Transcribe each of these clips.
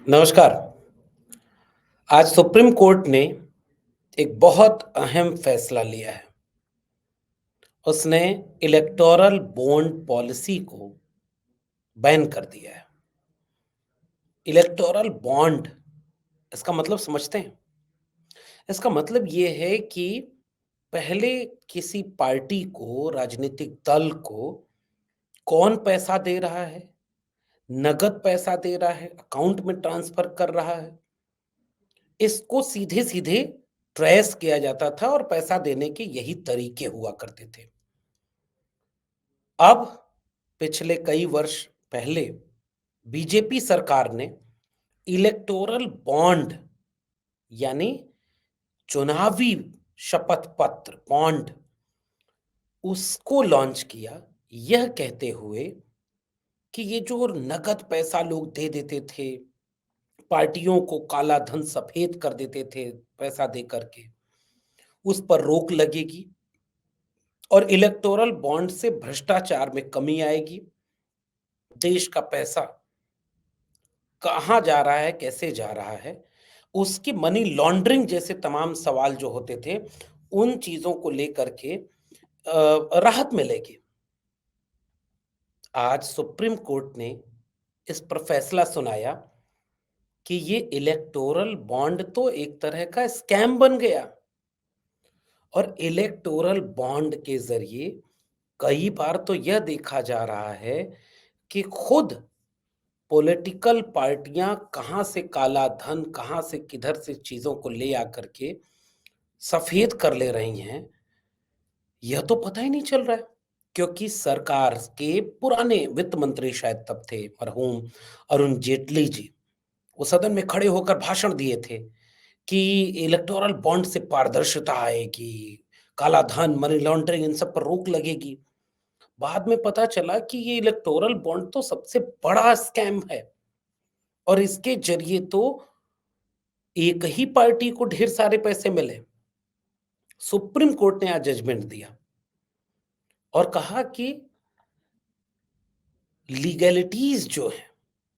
नमस्कार। आज supreme court ने एक बहुत अहम फैसला लिया है। उसने इलेक्टोरल बॉन्ड पॉलिसी को बैन कर दिया है। इलेक्टोरल बॉन्ड इसका मतलब समझते हैं? इसका मतलब ये है कि पहले किसी पार्टी को, राजनीतिक दल को कौन पैसा दे रहा है, नकद पैसा दे रहा है, अकाउंट में ट्रांसफर कर रहा है, इसको सीधे-सीधे ट्रेस किया जाता था और पैसा देने के यही तरीके हुआ करते थे। अब पिछले कई वर्ष पहले बीजेपी सरकार ने इलेक्टोरल बॉन्ड यानी चुनावी शपथ पत्र बॉन्ड उसको लॉन्च किया, यह कहते हुए कि ये जो नकद पैसा लोग दे देते थे, पार्टियों को काला धन सफेद कर देते थे पैसा दे करके, उस पर रोक लगेगी और इलेक्टोरल बॉन्ड से भ्रष्टाचार में कमी आएगी। देश का पैसा कहाँ जा रहा है, कैसे जा रहा है, उसकी मनी लॉन्ड्रिंग जैसे तमाम सवाल जो होते थे, उन चीज़ों को लेकर के राहत मिलेगी। आज सुप्रीम कोर्ट ने इस पर फैसला सुनाया कि ये इलेक्टोरल बॉन्ड तो एक तरह का स्कैम बन गया और इलेक्टोरल बॉन्ड के ज़रिए कई बार तो यह देखा जा रहा है कि खुद पॉलिटिकल पार्टियां कहां से काला धन कहां से किधर से चीजों को ले आकर के सफेद कर ले रही हैं, यह तो पता ही नहीं चल रहा है। क्योंकि सरकार के पुराने वित्त मंत्री शायद तब थे मरहूम अरुण जेटली जी, वो सदन में खड़े होकर भाषण दिए थे कि इलेक्टोरल बॉन्ड से पारदर्शिता आएगी, काला धन, मनी लॉन्ड्रिंग, इन सब पर रोक लगेगी। बाद में पता चला कि ये इलेक्टोरल बॉन्ड तो सबसे बड़ा स्कैम है और इसके जरिए तो एक ही पार्टी को ढेर सारे पैसे मिले। सुप्रीम कोर्ट ने आज जजमेंट दिया और कहा कि लीगैलिटीज जो है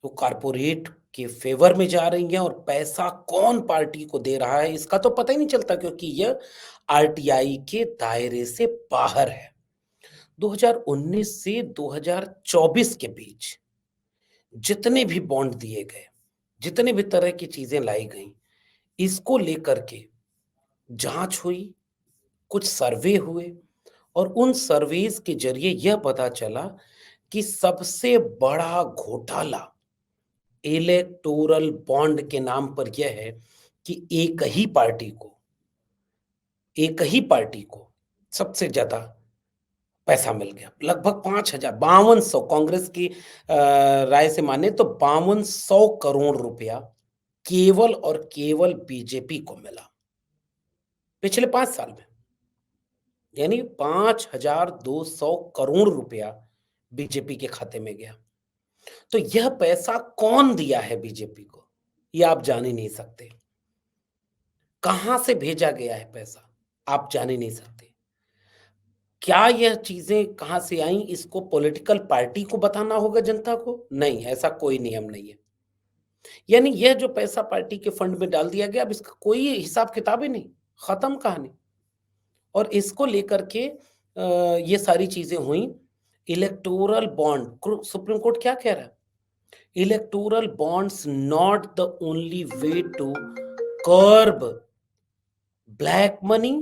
वो कारपोरेट के फेवर में जा रही हैं और पैसा कौन पार्टी को दे रहा है इसका तो पता ही नहीं चलता, क्योंकि यह आरटीआई के दायरे से बाहर है। 2019 से 2024 के बीच जितने भी बॉन्ड दिए गए, जितने भी तरह की चीजें लाई गई, इसको लेकर के जांच हुई, कुछ सर्वे हुए और उन सर्वेस के जरिए यह पता चला कि सबसे बड़ा घोटाला इलेक्टोरल बॉन्ड के नाम पर यह है कि एक ही पार्टी को सबसे ज्यादा पैसा मिल गया, लगभग 5,000 5200, कांग्रेस की राय से माने तो 5200 करोड़ रुपया केवल और केवल बीजेपी को मिला पिछले 5 साल में। यानी 5,200 करोड़ रुपया बीजेपी के खाते में गया। तो यह पैसा कौन दिया है बीजेपी को, यह आप जान ही नहीं सकते। कहां से भेजा गया है पैसा, आप जान ही नहीं सकते। क्या यह चीजें कहां से आई, इसको पॉलिटिकल पार्टी को बताना होगा जनता को? नहीं, ऐसा कोई नियम नहीं है। यानी यह जो पैसा पार्टी के फंड में डाल दिया गया, अब इसका कोई हिसाब किताब ही नहीं, खत्म कहानी। और इसको लेकर के ये सारी चीजें हुई। इलेक्टोरल बॉन्ड, सुप्रीम कोर्ट क्या कह रहा है? Electoral bonds not the only way to curb black money,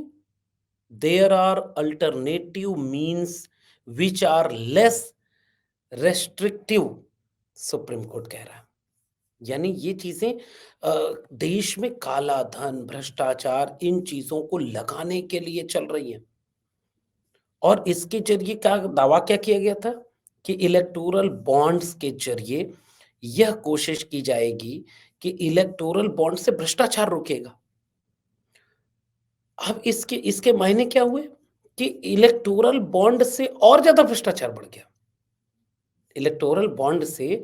there are alternative means which are less restrictive, supreme court कह रहा है। यानी ये चीजें देश में काला धन, भ्रष्टाचार, इन चीजों को लगाने के लिए चल रही हैं। और इसके जरिए क्या दावा क्या किया गया था कि इलेक्टोरल बॉन्ड्स के जरिए यह कोशिश की जाएगी कि इलेक्टोरल बॉन्ड से भ्रष्टाचार रुकेगा। अब इसके इसके मायने क्या हुए कि इलेक्टोरल बॉन्ड से और ज्यादा भ्रष्टाचार बढ़ गया, इलेक्टोरल बॉन्ड से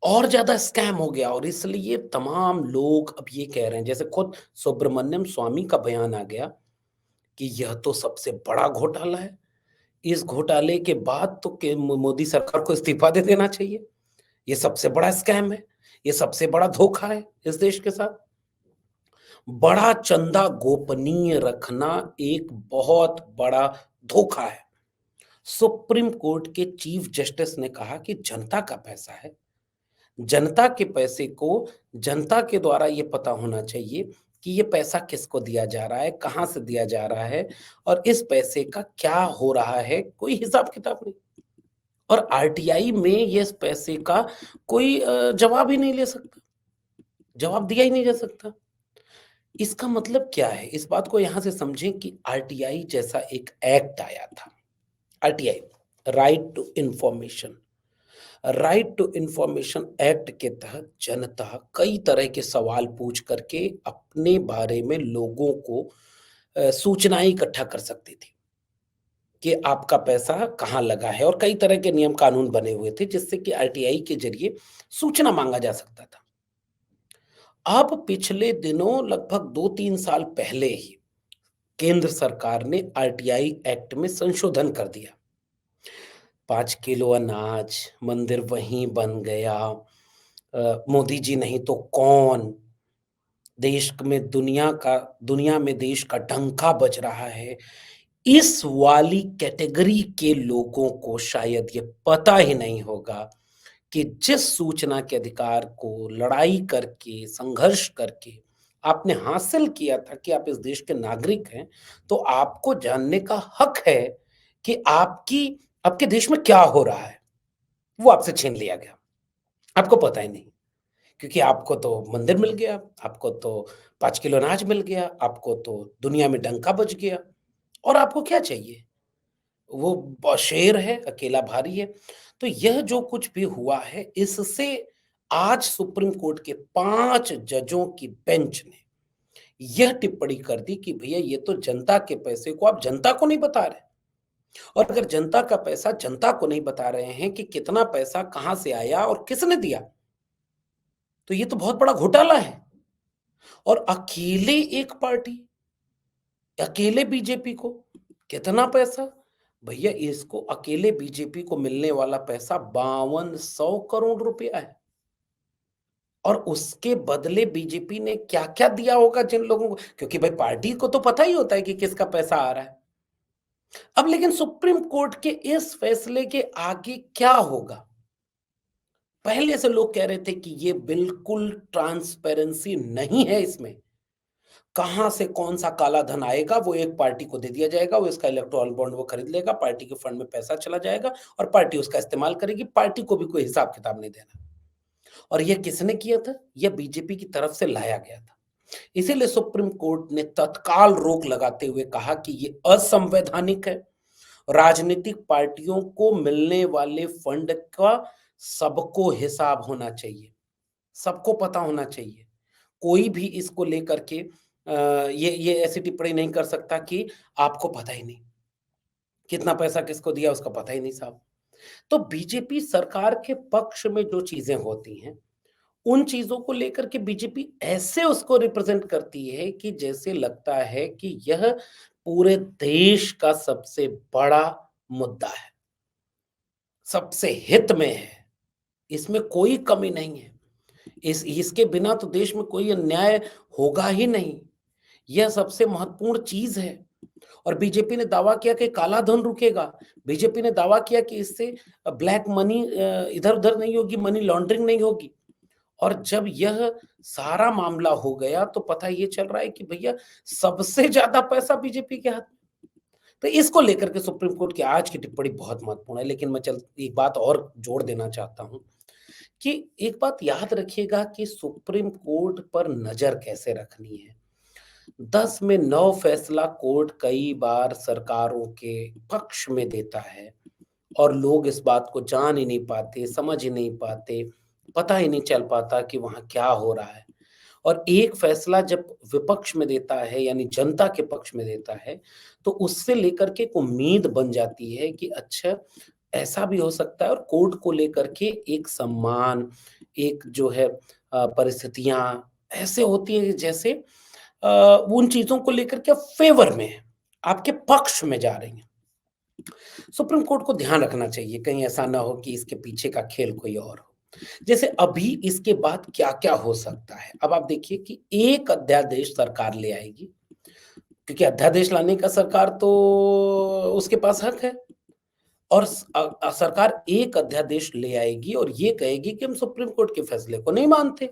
और ज्यादा स्कैम हो गया। और इसलिए तमाम लोग अब ये कह रहे हैं, जैसे खुद सुब्रमण्यम स्वामी का बयान आ गया कि यह तो सबसे बड़ा घोटाला है, इस घोटाले के बाद तो मोदी सरकार को इस्तीफा दे देना चाहिए, ये सबसे बड़ा स्कैम है, ये सबसे बड़ा धोखा है इस देश के साथ। बड़ा चंदा गोपनीय रखना एक बहुत बड़ा धोखा है। सुप्रीम कोर्ट के चीफ जस्टिस ने कहा कि जनता का पैसा है, जनता के पैसे को जनता के द्वारा ये पता होना चाहिए कि ये पैसा किसको दिया जा रहा है, कहाँ से दिया जा रहा है और इस पैसे का क्या हो रहा है, कोई हिसाब-किताब नहीं। और आरटीआई में ये इस पैसे का कोई जवाब ही नहीं ले सकता, जवाब दिया ही नहीं जा सकता। इसका मतलब क्या है? इस बात को यहाँ से समझें कि आरटीआई जैसा एक एक्ट आया था। RTI, right to information. Right to information act के तहत जनता कई तरह के सवाल पूछ करके अपने बारे में लोगों को सूचनाएँ इकट्ठा कर सकती थी, कि आपका पैसा कहाँ लगा है और कई तरह के नियम कानून बने हुए थे जिससे कि आरटीआई के ज़रिए सूचना माँगा जा सकता था। अब पिछले दिनों लगभग 2-3 साल पहले ही केंद्र सरकार ने आरटीआई एक्ट में संशोधन कर दिया। 5 किलो अनाज, मंदिर वहीं बन गया, मोदी जी नहीं तो कौन? देश में दुनिया में देश का डंका बज रहा है। इस वाली कैटेगरी के लोगों को शायद ये पता ही नहीं होगा कि जिस सूचना के अधिकार को लड़ाई करके, संघर्ष करके आपने हासिल किया था कि आप इस देश के नागरिक हैं, तो आपको जानने का हक है कि आपके देश में क्या हो रहा है, वो आपसे छीन लिया गया। आपको पता ही नहीं, क्योंकि आपको तो मंदिर मिल गया, आपको तो 5 किलो अनाज मिल गया, आपको तो दुनिया में डंका बज गया और आपको क्या चाहिए? वो शेर है, अकेला भारी है। तो यह जो कुछ भी हुआ है, इससे आज सुप्रीम कोर्ट के 5 जजों की बेंच ने यह टिप्पणी कर दी कि भैया ये तो जनता के पैसे को आप जनता को नहीं बता रहे और अगर जनता का पैसा जनता को नहीं बता रहे हैं कि कितना पैसा कहाँ से आया और किसने दिया, तो ये तो बहुत बड़ा घोटाला है। और अकेले एक पार्टी, अकेले बीजेपी को कितना पैसा? भैया इसको अकेले बीजेपी को मिलने वाला पैसा 5200 करोड़ रुपया है। और उसके बदले बीजेपी ने क्या-क्या दिया होगा जिन लोगों को, क्योंकि भाई पार्टी को तो पता ही होता है कि किसका पैसा आ रहा है। अब लेकिन सुप्रीम कोर्ट के इस फैसले के आगे क्या होगा? पहले से लोग कह रहे थे कि ये बिल्कुल ट्रांसपेरेंसी नहीं है इसमें। कहाँ से कौन-सा काला धन आएगा, वो एक पार्टी को दे दिया जाएगा, वो इसका इलेक्टोरल बॉन्ड वो खरीद लेगा, पार्टी के फंड में पैसा चला जाएगा और पार्टी उसका इस्तेमाल करेगी, पार्टी को भी कोई हिसाब-किताब नहीं देना। और ये किसने किया था? ये बीजेपी की तरफ से लाया गया था। इसीलिए सुप्रीम कोर्ट ने तत्काल रोक लगाते हुए कहा कि ये असंवैधानिक है। राजनीतिक पार्टियों को मिलने वाले फंड का सबको हिसाब होना चाहिए, सबको पता होना चाहिए। कोई भी इसको लेकर के ये ऐसी टिप्पणी नहीं कर सकता कि आपको पता ही नहीं, कितना पैसा किसको दिया उसका पता ही नहीं साहब। तो बीजेपी सरकार के पक्ष में जो चीज़ें होती हैं, उन चीज़ों को लेकर के बीजेपी ऐसे उसको रिप्रेज़ेंट करती है कि जैसे लगता है कि यह पूरे देश का सबसे बड़ा मुद्दा है, सबसे हित में है, इसमें कोई कमी नहीं है। इसके बिना तो देश में कोई अन्याय होगा ही नहीं। यह सबसे महत्वपूर्ण चीज़ है और बीजेपी ने दावा किया कि काला धन रुकेगा। बीजेपी ने दावा किया कि इससे ब्लैक मनी इधर-उधर नहीं होगी, मनी लॉन्ड्रिंग नहीं होगी। और जब यह सारा मामला हो गया तो पता ये चल रहा है कि भैया सबसे ज़्यादा पैसा बीजेपी के हाथ में। तो इसको लेकर के सुप्रीम कोर्ट की आज की टिप्पणी बहुत महत्वपूर्ण है। लेकिन मैं चल एक बात और जोड़ देना चाहता हूँ कि एक बात याद रखिएगा कि सुप्रीम कोर्ट पर नज़र कैसे रखनी है। 10 में 9 फैसला कोर्ट कई बार सरकारों के पक्ष में देता है और लोग इस बात को जान ही नहीं पाते, समझ ही नहीं पाते, पता ही नहीं चल पाता कि वहाँ क्या हो रहा है। और एक फैसला जब विपक्ष में देता है यानी जनता के पक्ष में देता है, तो उससे लेकर के एक उम्मीद बन जाती है कि अच्छा ऐसा भी हो सकता है और कोर्ट को लेकर के एक सम्मान, एक जो है परिस्थितियाँ ऐसे होती हैं जैसे उन चीज़ों को लेकर के फ़ेवर में हैं, आपके पक्ष में जा रही हैं। सुप्रीम कोर्ट को ध्यान रखना चाहिए, कहीं ऐसा ना हो कि इसके पीछे का खेल कोई और हो। जैसे अभी इसके बाद क्या-क्या हो सकता है? अब आप देखिए कि एक अध्यादेश सरकार ले आएगी, क्योंकि अध्यादेश लाने का सरकार तो उसके पास हक है और सरकार एक अध्यादेश ले आएगी और ये कहेगी कि हम सुप्रीम कोर्ट के फैसले को नहीं मानते।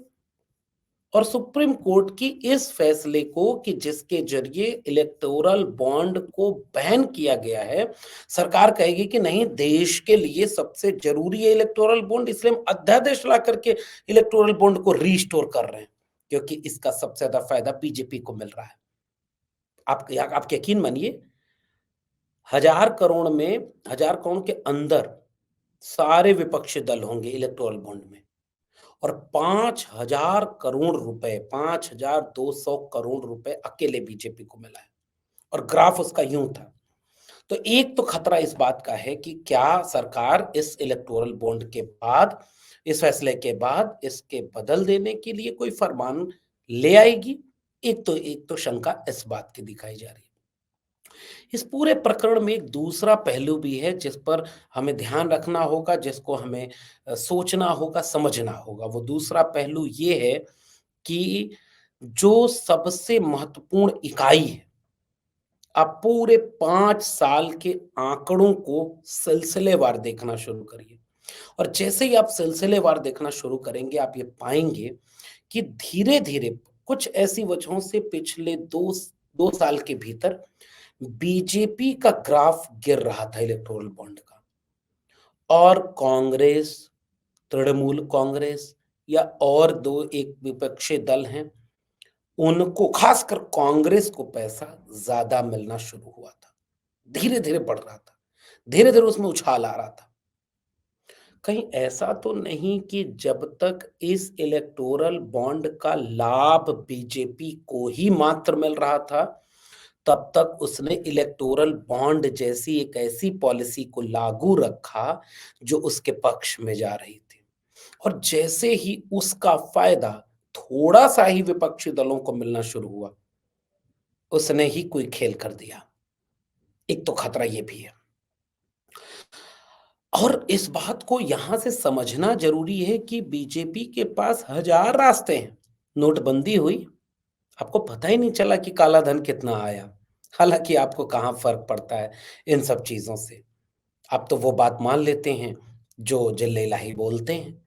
और सुप्रीम कोर्ट की इस फैसले को कि जिसके जरिए इलेक्टोरल बॉन्ड को बैन किया गया है, सरकार कहेगी कि नहीं, देश के लिए सबसे जरूरी है इलेक्टोरल बॉन्ड, इसलिए हम अध्यादेश ला करके इलेक्टोरल बॉन्ड को रीस्टोर कर रहे हैं, क्योंकि इसका सबसे ज्यादा फायदा बीजेपी को मिल रहा है। आप यकीन मानिए, 1000 करोड़ में, 1000 करोड़ के अंदर सारे विपक्षी दल होंगे इलेक्टोरल बॉन्ड में, और 5,000 करोड़ रुपए, 5,200 करोड़ रुपए अकेले बीजेपी को मिला है। और ग्राफ उसका यूं था। तो एक तो खतरा इस बात का है कि क्या सरकार इस इलेक्टोरल बॉन्ड के बाद, इस फैसले के बाद इसके बदल देने के लिए कोई फरमान ले आएगी। एक तो शंका इस बात की दिखाई जा रही है। इस पूरे प्रकरण में एक दूसरा पहलू भी है जिस पर हमें ध्यान रखना होगा, जिसको हमें सोचना होगा, समझना होगा। वो दूसरा पहलू ये है कि जो सबसे महत्वपूर्ण इकाई है, आप पूरे 5 साल के आंकड़ों को सिलसिलेवार देखना शुरू करिए। और जैसे ही आप सिलसिलेवार देखना शुरू करेंगे, आप ये पाएंगे कि धीरे-धीरे कुछ ऐसी वजहों से पिछले 2 साल के भीतर बीजेपी का ग्राफ गिर रहा था इलेक्टोरल बॉन्ड का, और कांग्रेस, तृणमूल कांग्रेस या और 2 एक विपक्षी दल हैं, उनको, खासकर कांग्रेस को पैसा ज्यादा मिलना शुरू हुआ था। धीरे-धीरे बढ़ रहा था। धीरे-धीरे उसमें उछाल आ रहा था। कहीं ऐसा तो नहीं कि जब तक इस इलेक्टोरल बॉन्ड का लाभ बीजेपी को ही मात्र मिल रहा था, तब तक उसने इलेक्टोरल बॉन्ड जैसी एक ऐसी पॉलिसी को लागू रखा जो उसके पक्ष में जा रही थी। और जैसे ही उसका फायदा थोड़ा सा ही विपक्षी दलों को मिलना शुरू हुआ, उसने ही कोई खेल कर दिया। एक तो खतरा ये भी है। और इस बात को यहां से समझना जरूरी है कि बीजेपी के पास हजार रास्ते हैं। नोटबंदी हुई, आपको पता ही नहीं चला कि काला धन कितना आया। हालांकि आपको कहाँ फर्क पड़ता है इन सब चीजों से। आप तो वो बात मान लेते हैं जो जिल्ले इलाही बोलते हैं।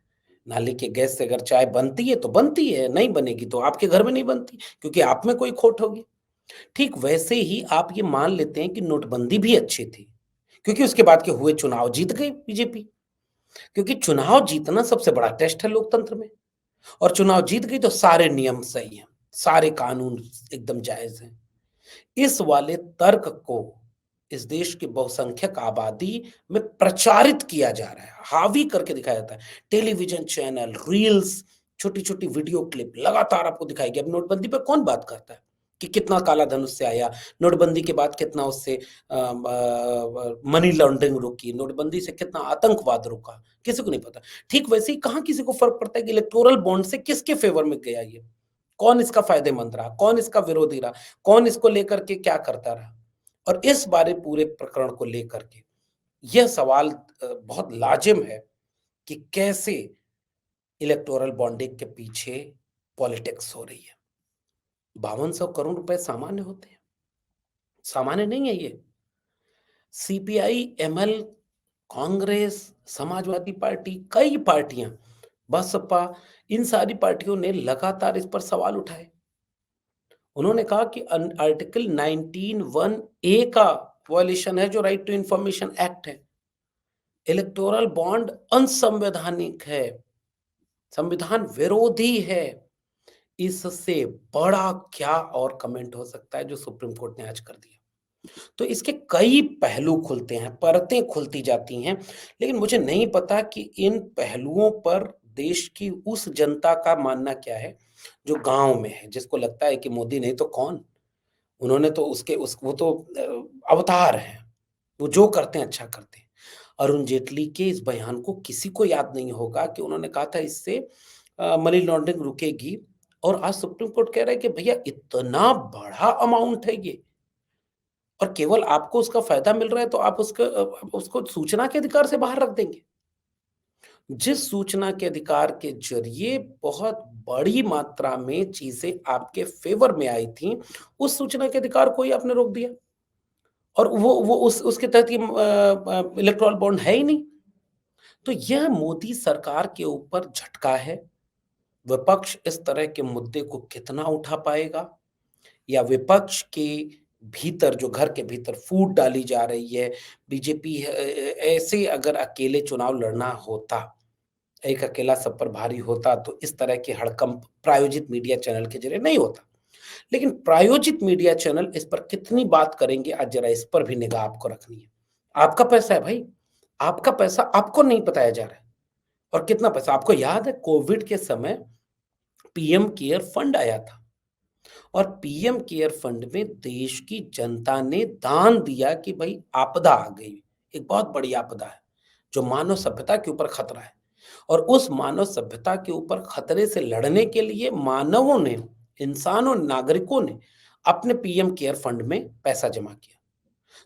नाली के गैस से अगर चाय बनती है तो बनती है, नहीं बनेगी तो आपके घर में नहीं बनती, क्योंकि आप में कोई खोट होगी। ठीक वैसे ही आप ये मान लेते हैं कि नोटबंदी भी अच्छी थी, क्योंकि उसके बाद के हुए चुनाव जीत गई बीजेपी। क्योंकि चुनाव जीतना सबसे बड़ा टेस्ट है लोकतंत्र में, और चुनाव जीत गई तो सारे नियम सही हैं, सारे कानून एकदम जायज हैं। इस वाले तर्क को इस देश की बहुसंख्यक आबादी में प्रचारित किया जा रहा है, हावी करके दिखाया जाता है। टेलीविजन चैनल, रील्स, छोटी-छोटी वीडियो क्लिप लगातार आपको दिखाएगी। अब नोटबंदी पे कौन बात करता है कि कितना काला धन उससे आया, नोटबंदी के बाद कितना उससे मनी लॉन्ड्रिंग रुकी, नोटबंदी से कितना आतंकवाद रुका, किसी को नहीं पता। ठीक वैसे ही कहाँ किसी को फ़र्क पड़ता है कि इलेक्टोरल बॉन्ड से किसके फ़ेवर में गया ये? कौन इसका फ़ायदेमंद रहा, कौन इसका विरोधी रहा, कौन इसको लेकर के क्या करता रहा? और इस बारे पूरे प्रकरण को लेकर के यह सवाल बहुत लाजिम है कि कैसे इलेक्टोरल बॉन्डिंग के पीछे पॉलिटिक्स हो रही है। 5200 करोड़ रुपए सामान्य होते हैं, सामान्य नहीं है ये। CPI, ML, Congress, Samajwadi party, कई पार्टियां, बसपा, इन सारी पार्टियों ने लगातार इस पर सवाल उठाए। उन्होंने कहा कि आर्टिकल 19(1)(a) का वायलेशन है, जो राइट टू इंफॉर्मेशन एक्ट है। इलेक्टोरल बॉन्ड अनसंवैधानिक है, संविधान विरोधी है। इससे बड़ा क्या और कमेंट हो सकता है जो सुप्रीम कोर्ट ने आज कर दिया। तो इसके कई पहलू खुलते हैं, परतें खुलती जाती हैं, लेकिन मुझे नहीं पता कि इन पहलुओं पर देश की उस जनता का मानना क्या है जो गांव में है, जिसको लगता है कि मोदी नहीं तो कौन, उन्होंने तो उसके उस वो तो अवतार हैं, वो जो करते हैं अच्छा करते हैं। अरुण जेटली के इस बयान को किसी को याद नहीं होगा कि उन्होंने कहा था इससे मनी लॉन्ड्रिंग रुकेगी, और आज सुप्रीम कोर्ट कह रहा है कि भैया इतना बड़ा अमाउंट है ये, और केवल आपको उसका फायदा मिल रहा है तो आप उसको सूचना के अधिकार से बाहर रख देंगे। जिस सूचना के अधिकार के ज़रिए बहुत बड़ी मात्रा में चीज़ें आपके फ़ेवर में आई थीं, उस सूचना के अधिकार को ही आपने रोक दिया और वो उस उसके तहत ये इलेक्टोरल बॉन्ड है ही नहीं। तो यह मोदी सरकार के ऊपर झटका है। विपक्ष इस तरह के मुद्दे को कितना उठा पाएगा? या विपक्ष के भीतर जो घर के भीतर फूट डाली जा रही है, बीजेपी ऐसे अगर अकेले चुनाव लड़ना होता, एक अकेला सब पर भारी होता तो इस तरह के हड़कंप प्रायोजित मीडिया चैनल के ज़रिए नहीं होता। लेकिन प्रायोजित मीडिया चैनल इस पर कितनी बात करेंगे आज ज़रा इस पर भी निगाह आपको रखनी है। आपका पैसा है भाई, आपका पैसा आपको नहीं बताया जा रहा है और कितना पैसा आपको याद है कोविड के समय पीएम केयर फंड आया था। और पीएम केयर फंड में देश की जनता ने दान दिया कि भाई आपदा आ गई, एक बहुत बड़ी आपदा है, जो मानव सभ्यता के ऊपर खतरा है और उस मानव सभ्यता के ऊपर खतरे से लड़ने के लिए मानवों ने, इंसानों, नागरिकों ने अपने पीएम केयर फंड में पैसा जमा किया।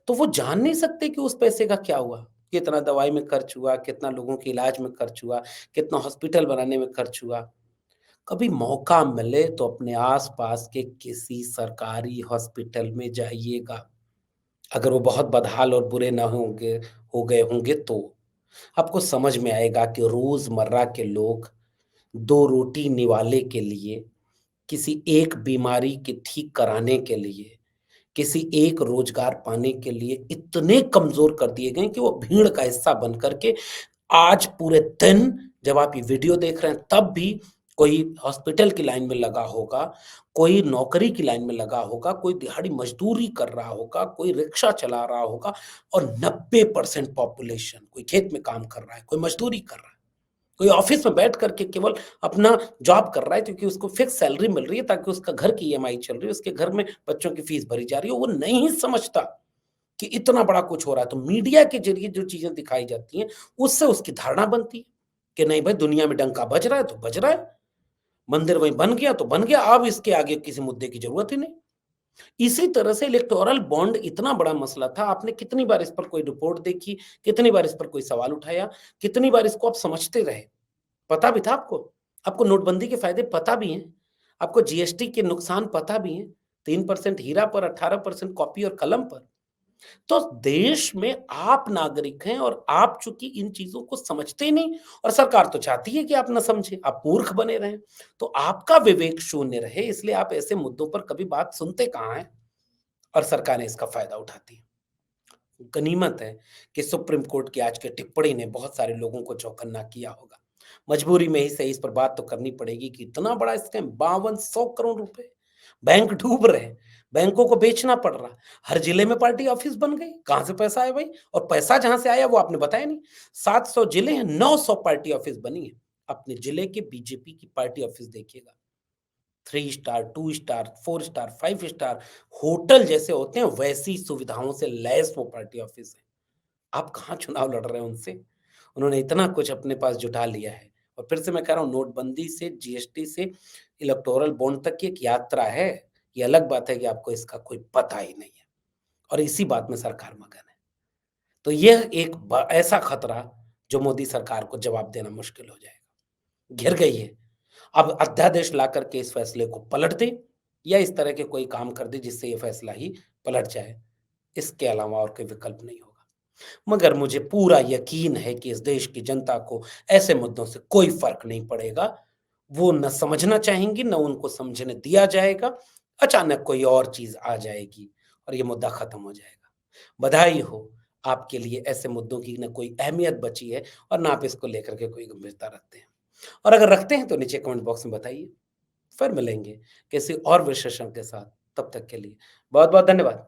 तो वो जान नहीं सकते कि उस पैसे का क्या हुआ, कितना दवाई में खर्च हुआ, कितना लोगों के इलाज में खर्च हुआ, कितना हॉस्पिटल बनाने में खर्च हुआ। कभी मौका मिले तो अपने आस-पास के किसी सरकारी हॉस्पिटल में जाइएगा। अगर वो बहुत बदहाल और बुरे ना होंगे हो गए होंगे तो। आपको समझ में आएगा कि रोज़मर्रा के लोग 2 रोटी निवाले के लिए, किसी एक बीमारी के ठीक कराने के लिए, किसी एक रोज़गार पाने के लिए इतने कमज़ोर कर दिए गए हैं कि वो भीड़ का हिस्सा बन कर के आज पूरे दिन जब आप ये वीडियो देख रहे हैं तब भी कोई हॉस्पिटल की लाइन में लगा होगा, कोई नौकरी की लाइन में लगा होगा, कोई दिहाड़ी मज़दूरी कर रहा होगा, कोई रिक्शा चला रहा होगा और 90% पॉपुलेशन कोई खेत में काम कर रहा है, कोई मज़दूरी कर रहा है, कोई ऑफ़िस में बैठ कर के केवल अपना जॉब कर रहा है क्योंकि उसको फ़िक्स सैलरी मिल रही है ताकि उसका घर की ईएमआई चल रही है, उसके घर में बच्चों की फ़ीस भरी जा रही है, वो नहीं समझता कि इतना बड़ा कुछ हो रहा है। तो मीडिया के ज़रिए जो चीज़ें दिखाई जाती हैं, उससे उसकी धारणा बनती है कि नहीं भाई दुनिया में डंका बज रहा है तो बज रहा है, मंदिर वहीं बन गया तो बन गया, अब इसके आगे किसी मुद्दे की ज़रूरत ही नहीं। इसी तरह से इलेक्टोरल बॉन्ड इतना बड़ा मसला था, आपने कितनी बार इस पर कोई रिपोर्ट देखी, कितनी बार इस पर कोई सवाल उठाया, कितनी बार इसको आप समझते रहे? पता भी था आपको? आपको नोटबंदी के फ़ायदे पता भी हैं, आपको जीएसटी के नुकसान पता भी हैं, 3% हीरा पर, 18% कॉपी और कलम पर। तो देश में आप नागरिक हैं और आप चूँकि इन चीज़ों को समझते ही नहीं और सरकार तो चाहती है कि आप ना समझें, आप मूर्ख बने रहें। तो आपका विवेक शून्य रहे इसलिए आप ऐसे मुद्दों पर कभी बात सुनते कहाँ हैं और सरकारें इसका फ़ायदा उठाती हैं। गनीमत है कि सुप्रीम कोर्ट की आज की टिप्पणी ने बहुत सारे लोगों को चौकन्ना किया होगा। मजबूरी में ही सही इस पर बात तो करनी पड़ेगी कि इतना बड़ा स्कैम 5200 करोड़ रुपए, बैंक डूब रहे हैं, बैंकों को बेचना पड़ रहा, हर जिले में पार्टी ऑफिस बन गई, कहाँ से पैसा आया भाई? और पैसा जहाँ से आया वो आपने बताया नहीं। 700 जिले हैं, 900 पार्टी ऑफिस बनी है। अपने जिले के बीजेपी की पार्टी ऑफिस देखिएगा। 3 star, 2 star, 4 star, 5 star hotel जैसे होते हैं वैसी सुविधाओं से लैस वो पार्टी ऑफिस है। आप कहाँ चुनाव लड़ रहे हैं उनसे? उन्होंने इतना कुछ अपने पास जुटा लिया है और फिर से मैं कह रहा हूँ नोटबंदी से, जीएसटी से इलेक्टोरल बॉन्ड तक की एक यात्रा है। ये अलग बात है कि आपको इसका कोई पता ही नहीं है और इसी बात में सरकार मगन है। तो यह एक ऐसा खतरा जो मोदी सरकार को जवाब देना मुश्किल हो जाएगा। घिर गई है। अब अध्यादेश ला करके इस फैसले को पलट दें या इस तरह के कोई काम कर दें जिससे ये फैसला ही पलट जाए। इसके अलावा और कोई विकल्प नहीं होगा। मगर मुझे पूरा यकीन है कि इस देश की जनता को ऐसे मुद्दों से कोई फ़र्क नहीं पड़ेगा। वो ना समझना चाहेंगी, ना उनको समझने दिया जाएगा। अचानक कोई और चीज़ आ जाएगी और ये मुद्दा खत्म हो जाएगा। बधाई हो, आपके लिए ऐसे मुद्दों की ना कोई अहमियत बची है और ना आप इसको लेकर के कोई गंभीरता रखते हैं। और अगर रखते हैं तो नीचे कमेंट बॉक्स में बताइए। फिर मिलेंगे किसी और विशेषण के साथ, तब तक के लिए बहुत-बहुत धन्यवाद।